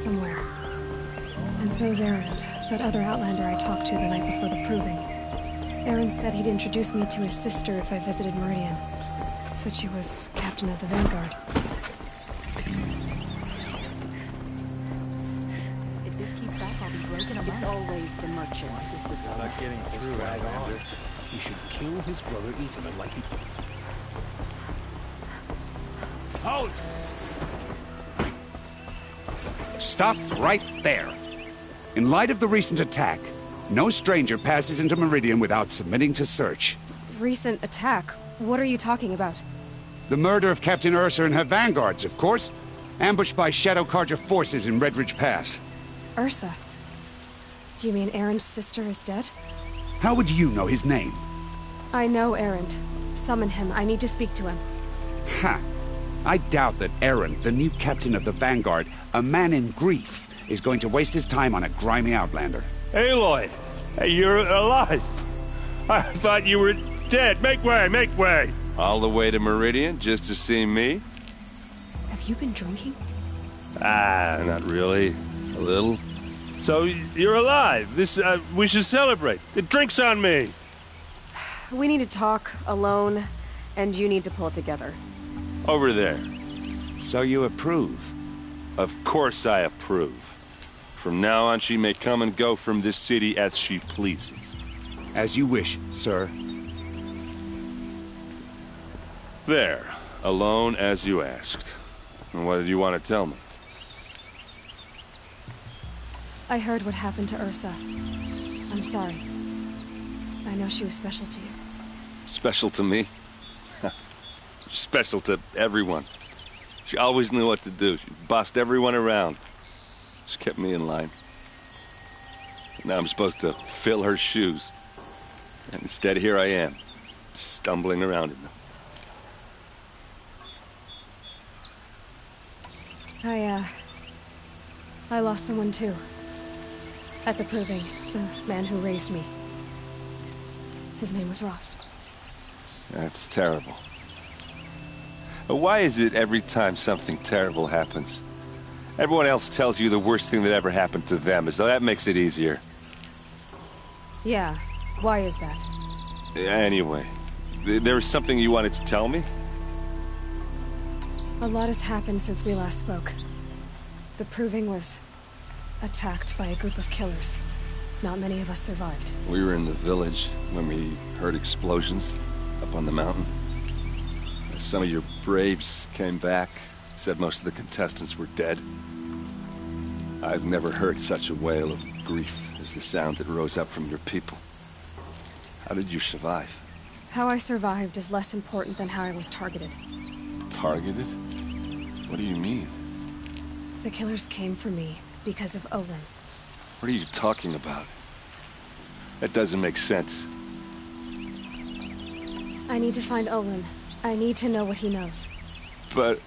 somewhere. And so's Erend, that other Outlander I talked to the night before the proving. Erend said he'd introduce me to his sister if I visited Meridian. Said she was captain of the Vanguard. If this keeps up, I'll be broken up. It's always the merchants. This is not getting through, Outlander. He should kill his brother Ethan like he... Halt! Stop right there. In light of the recent attack, no stranger passes into Meridian without submitting to search. Recent attack? What are you talking about? The murder of Captain Ursa and her vanguards, of course. Ambushed by Shadow Carja forces in Redridge Pass. Ursa? You mean Erend's sister is dead? How would you know his name? I know Erend. Summon him. I need to speak to him. Ha! I doubt that Erend, the new captain of the Vanguard, a man in grief, is going to waste his time on a grimy Outlander. Aloy! Hey, you're alive! I thought you were dead. Make way, make way! All the way to Meridian just to see me? Have you been drinking? Ah, not really. A little. So, you're alive. We should celebrate. The drink's on me! We need to talk, alone, and you need to pull it together. Over there. So you approve? Of course I approve. From now on, she may come and go from this city as she pleases. As you wish, sir. There. Alone as you asked. And what did you want to tell me? I heard what happened to Ursa. I'm sorry. I know she was special to you. Special to me? Special to everyone. She always knew what to do. She bossed everyone around. She kept me in line. Now I'm supposed to fill her shoes. And instead, here I am, stumbling around in them. I lost someone too. At the Proving, the man who raised me. His name was Rost. That's terrible. Why is it every time something terrible happens, everyone else tells you the worst thing that ever happened to them, as though that makes it easier? Yeah, why is that? Anyway, there was something you wanted to tell me? A lot has happened since we last spoke. The Proving was attacked by a group of killers. Not many of us survived. We were in the village when we heard explosions up on the mountain. Some of your braves came back, said most of the contestants were dead. I've never heard such a wail of grief as the sound that rose up from your people. How did you survive? How I survived is less important than how I was targeted. Targeted? What do you mean? The killers came for me because of Olin. What are you talking about? That doesn't make sense. I need to find Olin. I need to know what he knows. But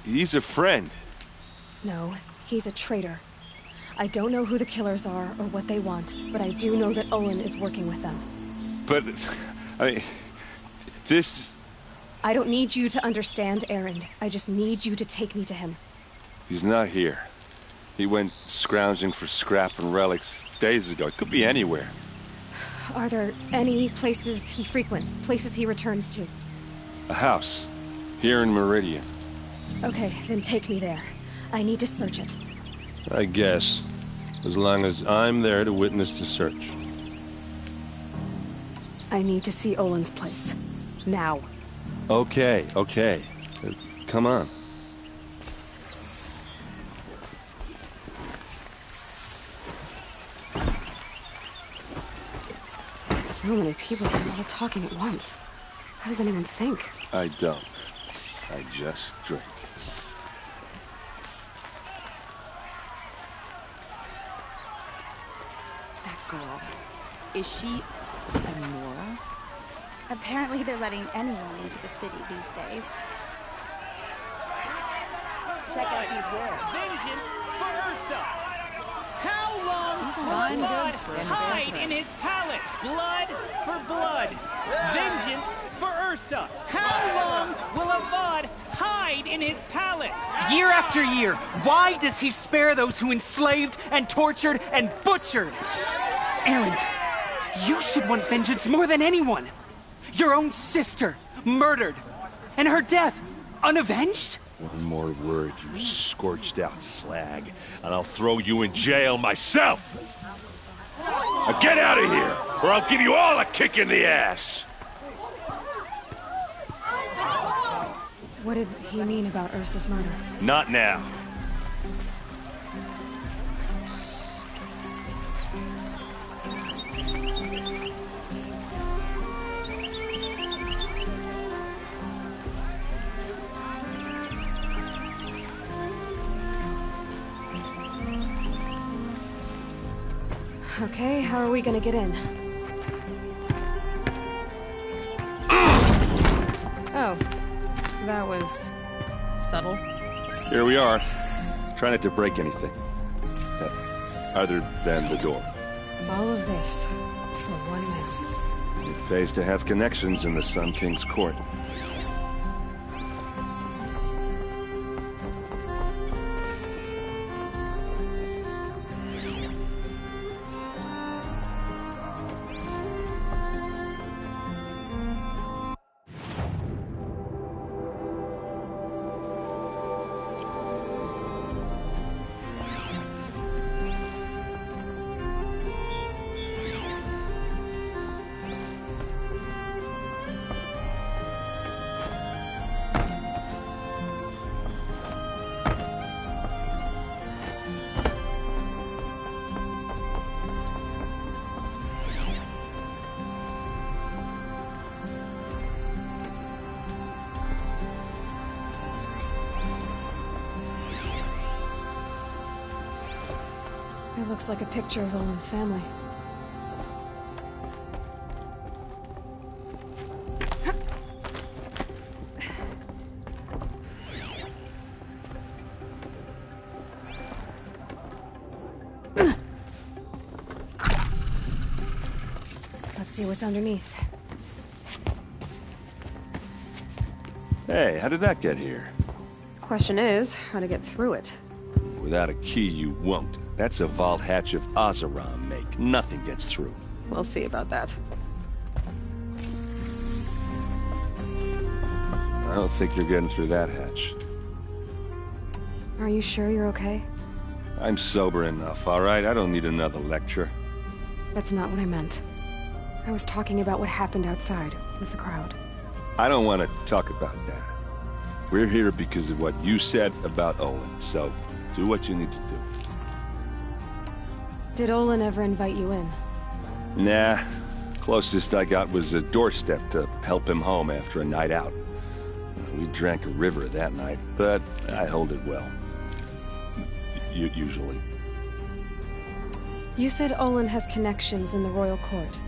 he's a friend. No, he's a traitor. I don't know who the killers are or what they want, but I do know that Olin is working with them. But, I mean, this... I don't need you to understand, Erend. I just need you to take me to him. He's not here. He went scrounging for scrap and relics days ago. It could be anywhere. Are there any places he frequents, places he returns to? A house. Here in Meridian. Okay, then take me there. I need to search it. I guess. As long as I'm there to witness the search. I need to see Olin's place. Now. Okay, okay. Come on. So many people here all talking at once. How does anyone think? I don't. I just drink. That girl. Is she Amora? Apparently they're letting anyone into the city these days. Check out these words. Vengeance for Ursa! How long blood, hide in his palace. Blood for blood. Vengeance for Ursa. How long will Avad hide in his palace? Year after year, why does he spare those who enslaved and tortured and butchered? Erend, you should want vengeance more than anyone. Your own sister, murdered, and her death, unavenged? One more word, you scorched out slag, and I'll throw you in jail myself! Now get out of here, or I'll give you all a kick in the ass! What did he mean about Ursa's murder? Not now. Okay, how are we gonna get in? Oh, that was subtle. Here we are. Try not to break anything. Other than the door. All of this for one man. It pays to have connections in the Sun King's court. It looks like a picture of Olin's family. Let's see what's underneath. Hey, how did that get here? Question is, how to get through it. Without a key, you won't. That's a vault hatch of Oseram make. Nothing gets through. We'll see about that. I don't think you're getting through that hatch. Are you sure you're okay? I'm sober enough, all right? I don't need another lecture. That's not what I meant. I was talking about what happened outside, with the crowd. I don't want to talk about that. We're here because of what you said about Olin, so do what you need to do. Did Olin ever invite you in? Nah. Closest I got was a doorstep to help him home after a night out. We drank a river that night, but I hold it well. Usually. You said Olin has connections in the royal court.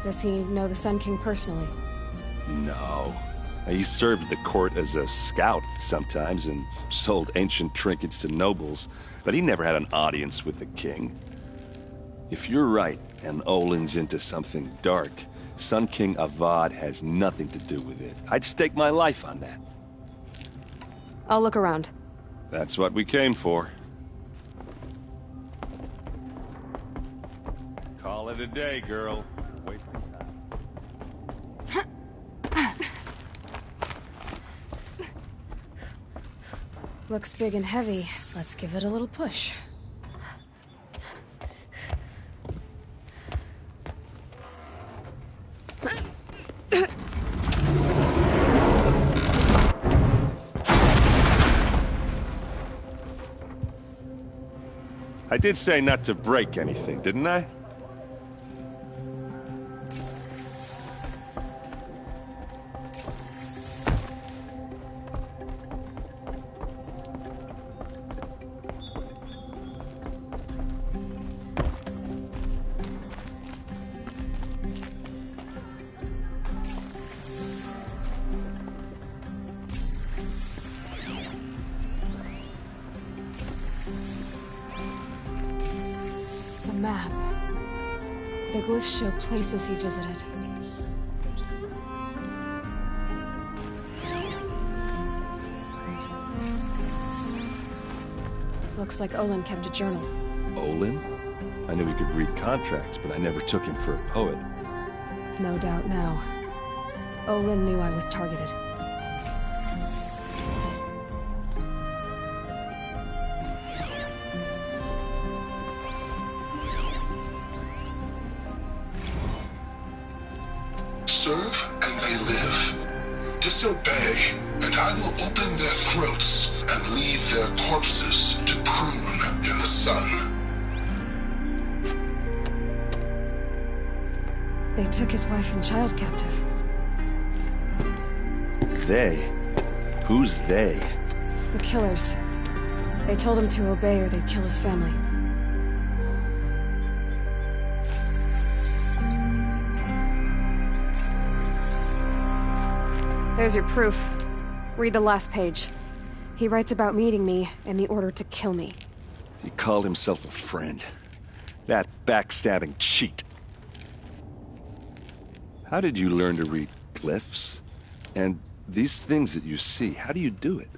Does he know the Sun King personally? No. He served the court as a scout sometimes and sold ancient trinkets to nobles, but he never had an audience with the king. If you're right, and Olin's into something dark, Sun King Avad has nothing to do with it. I'd stake my life on that. I'll look around. That's what we came for. Call it a day, girl. Wait. Looks big and heavy. Let's give it a little push. I did say not to break anything, didn't I? map. The glyphs show places he visited. Looks like Olin kept a journal. Olin? I knew he could read contracts, but I never took him for a poet. No doubt now. Olin knew I was targeted. Serve and they live. Disobey, and I will open their throats and leave their corpses to prune in the sun. They took his wife and child captive. They? Who's they? The killers. They told him to obey or they'd kill his family. There's your proof. Read the last page. He writes about meeting me and the order to kill me. He called himself a friend. That backstabbing cheat. How did you learn to read glyphs? And these things that you see, how do you do it?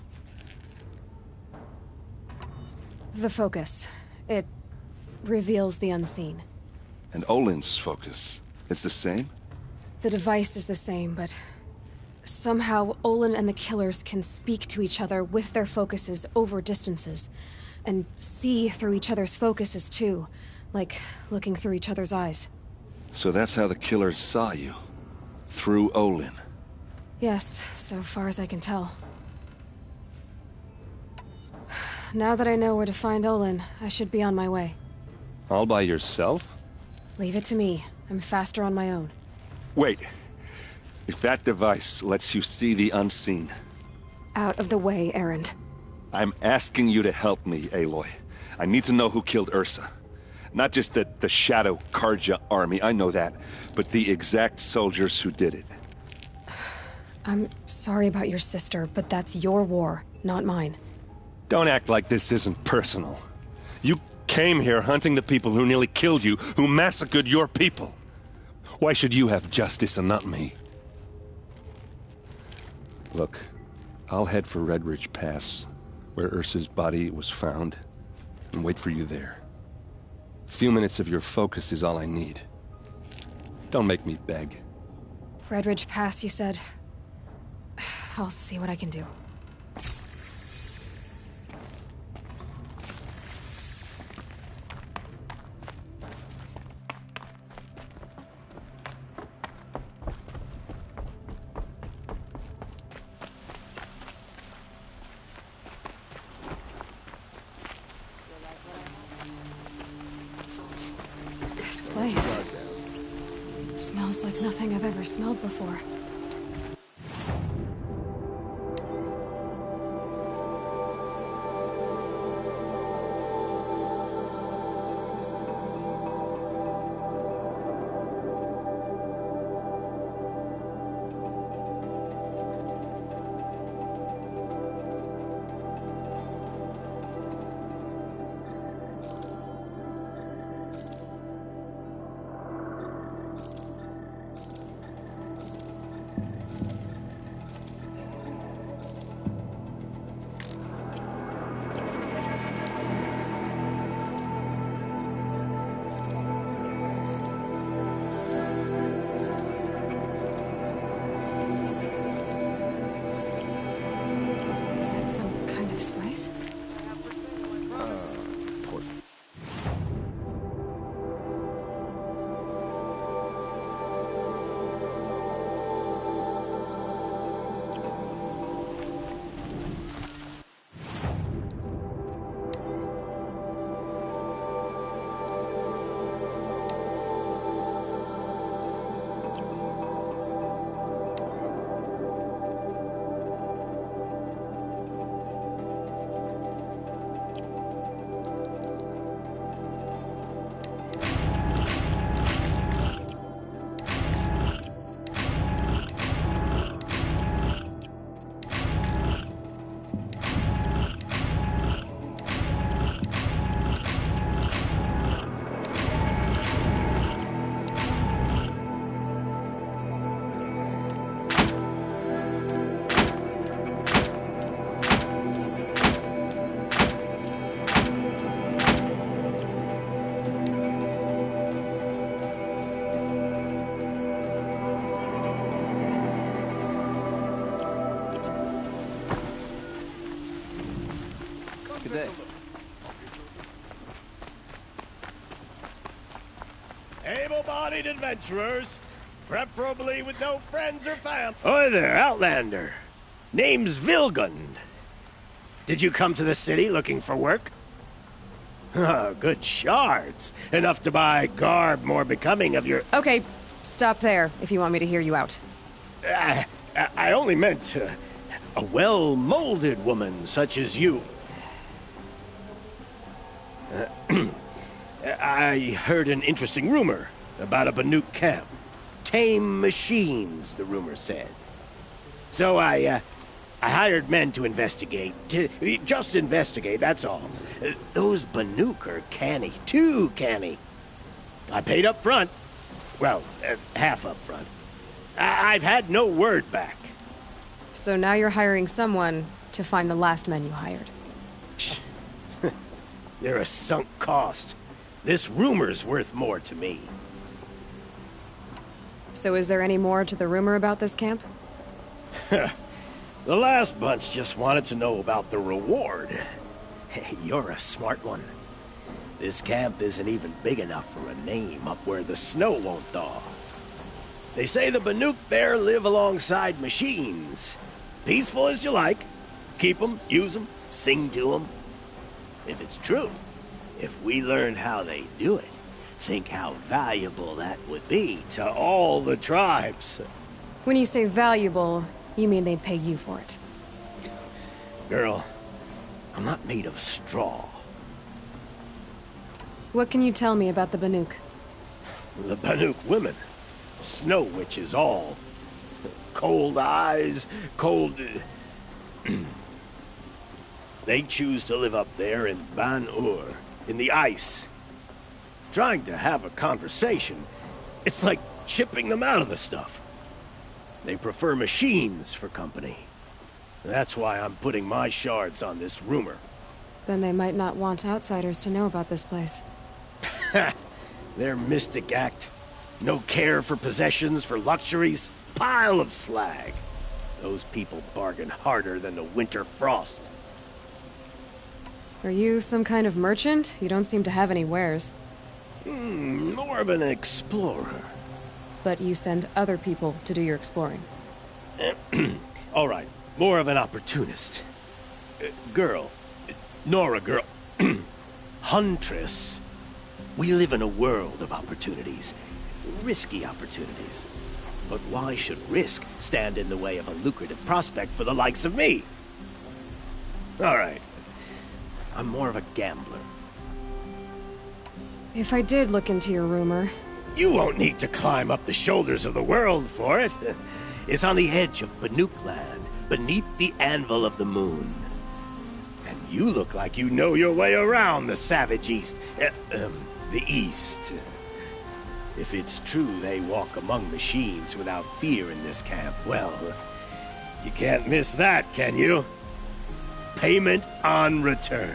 The focus. It reveals the unseen. And Olin's focus, it's the same? The device is the same, but somehow Olin and the killers can speak to each other with their focuses over distances, and see through each other's focuses too, like looking through each other's eyes. So that's how the killers saw you? Through Olin? Yes, so far as I can tell. Now that I know where to find Olin, I should be on my way. All by yourself? Leave it to me. I'm faster on my own. Wait. If that device lets you see the unseen... Out of the way, Erend. I'm asking you to help me, Aloy. I need to know who killed Ursa. Not just the Shadow Karja army, I know that, but the exact soldiers who did it. I'm sorry about your sister, but that's your war, not mine. Don't act like this isn't personal. You came here hunting the people who nearly killed you, who massacred your people. Why should you have justice and not me? Look, I'll head for Redridge Pass, where Ursa's body was found, and wait for you there. A few minutes of your focus is all I need. Don't make me beg. Redridge Pass, you said? I'll see what I can do. This place smells like nothing I've ever smelled before. able-bodied adventurers, preferably with no friends or family. Oi there, Outlander. Name's Vilgund. Did you come to the city looking for work? Good shards. Enough to buy garb more becoming of your... Okay, stop there if you want me to hear you out. I only meant a well-molded woman such as you. I heard an interesting rumor about a Banuk camp. Tame machines, the rumor said. So I hired men to investigate. Just investigate, that's all. Those Banuk are canny. Too canny. I paid up front. Well, half up front. I've had no word back. So now you're hiring someone to find the last men you hired. They're a sunk cost. This rumor's worth more to me. So is there any more to the rumor about this camp? The last bunch just wanted to know about the reward. Hey, you're a smart one. This camp isn't even big enough for a name up where the snow won't thaw. They say the Banuk there live alongside machines. Peaceful as you like. Keep them, use them, sing to them. If it's true, if we learned how they do it, think how valuable that would be to all the tribes. When you say valuable, you mean they'd pay you for it. Girl, I'm not made of straw. What can you tell me about the Banuk? The Banuk women. Snow witches all. Cold eyes, cold... They choose to live up there in Ban-Ur, in the ice. Trying to have a conversation, it's like chipping them out of the stuff. They prefer machines for company. That's why I'm putting my shards on this rumor. Then they might not want outsiders to know about this place. Their mystic act. No care for possessions, for luxuries. Pile of slag. Those people bargain harder than the winter frost. Are you some kind of merchant? You don't seem to have any wares. More of an explorer. But you send other people to do your exploring. All right, more of an opportunist. Girl. Nora girl. Huntress. We live in a world of opportunities. Risky opportunities. But why should risk stand in the way of a lucrative prospect for the likes of me? All right. I'm more of a gambler. If I did look into your rumor... You won't need to climb up the shoulders of the world for it. It's on the edge of Banuk land, beneath the anvil of the moon. And you look like you know your way around the savage east. The east. If it's true they walk among machines without fear in this camp, well, you can't miss that, can you? Payment on return.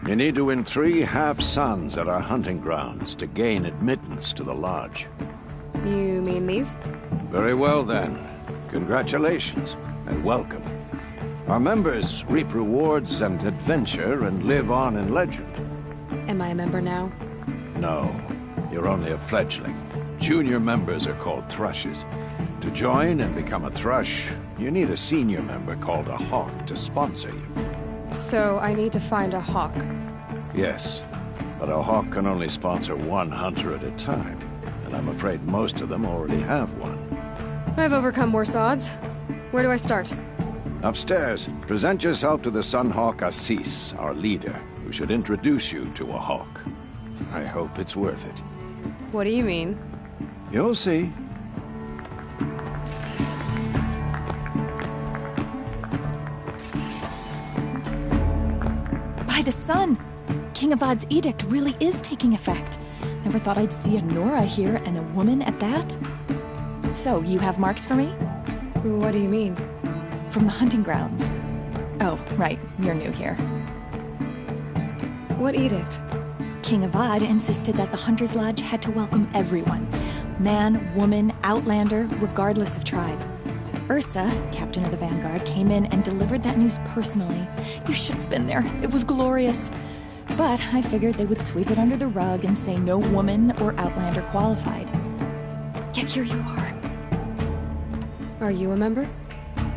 You need to win 3 half-suns at our hunting grounds to gain admittance to the lodge. You mean these? Very well, then. Congratulations, and welcome. Our members reap rewards and adventure and live on in legend. Am I a member now? No, you're only a fledgling. Junior members are called thrushes. To join and become a thrush, you need a senior member called a hawk to sponsor you. So I need to find a hawk. Yes, but a hawk can only sponsor 1 hunter at a time, and I'm afraid most of them already have one. I've overcome worse odds. Where do I start? Upstairs, present yourself to the Sunhawk Assis, our leader, who should introduce you to a hawk. I hope it's worth it. What do you mean? You'll see. By the sun! King Avad's edict really is taking effect. Never thought I'd see a Nora here, and a woman at that. So, you have marks for me? What do you mean? From the hunting grounds. Oh, right, you're new here. What edict? King Avad insisted that the Hunter's Lodge had to welcome everyone. Man, woman, outlander, regardless of tribe. Ursa, captain of the Vanguard, came in and delivered that news personally. You should have been there. It was glorious. But I figured they would sweep it under the rug and say no woman or outlander qualified. Yet here you are. Are you a member?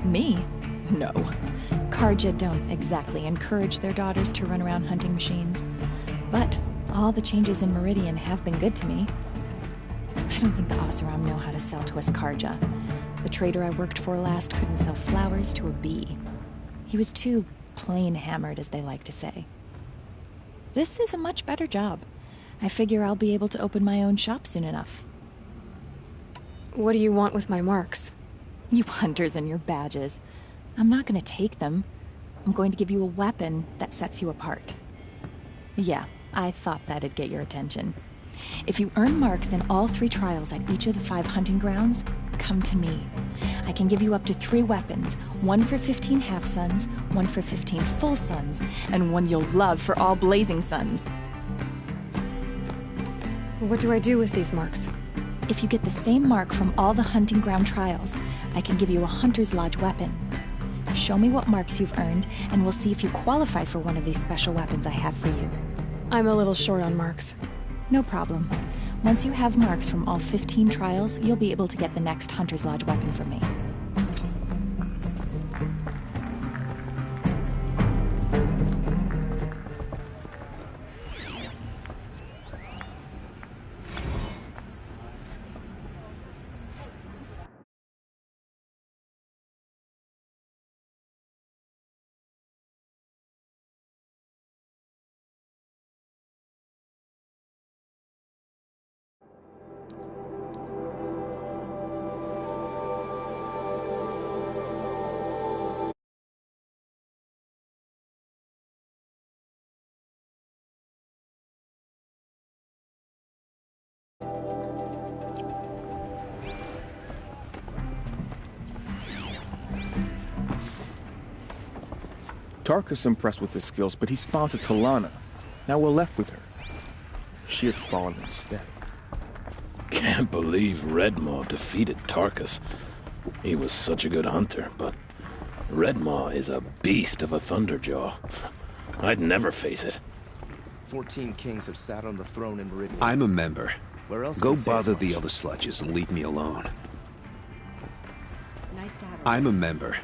Me? No. Carja don't exactly encourage their daughters to run around hunting machines. But all the changes in Meridian have been good to me. I don't think the Oseram know how to sell to us Carja. The trader I worked for last couldn't sell flowers to a bee. He was too plain hammered, as they like to say. This is a much better job. I figure I'll be able to open my own shop soon enough. What do you want with my marks? You hunters and your badges. I'm not going to take them. I'm going to give you a weapon that sets you apart. Yeah, I thought that'd get your attention. If you earn marks in all 3 trials at each of the 5 hunting grounds, come to me. I can give you up to 3 weapons, 1 for 15 half-suns, 1 for 15 full suns, and 1 you'll love for all blazing suns. What do I do with these marks? If you get the same mark from all the hunting ground trials, I can give you a Hunter's Lodge weapon. Show me what marks you've earned, and we'll see if you qualify for one of these special weapons I have for you. I'm a little short on marks. No problem. Once you have marks from all 15 trials, you'll be able to get the next Hunter's Lodge weapon from me. Tarkus impressed with his skills, but he sponsored Talana. Now we're left with her. She had fallen instead. Can't believe Redmaw defeated Tarkus. He was such a good hunter, but Redmaw is a beast of a Thunderjaw. I'd never face it. 14 kings have sat on the throne in Meridian. I'm a member. Where else Go can say bother as the much? other sludges and leave me alone. Nice to have her. I'm a member.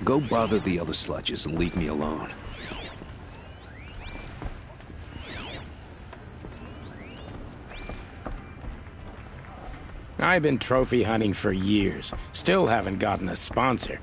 Go bother the other sludges and leave me alone. I've been trophy hunting for years. Still haven't gotten a sponsor.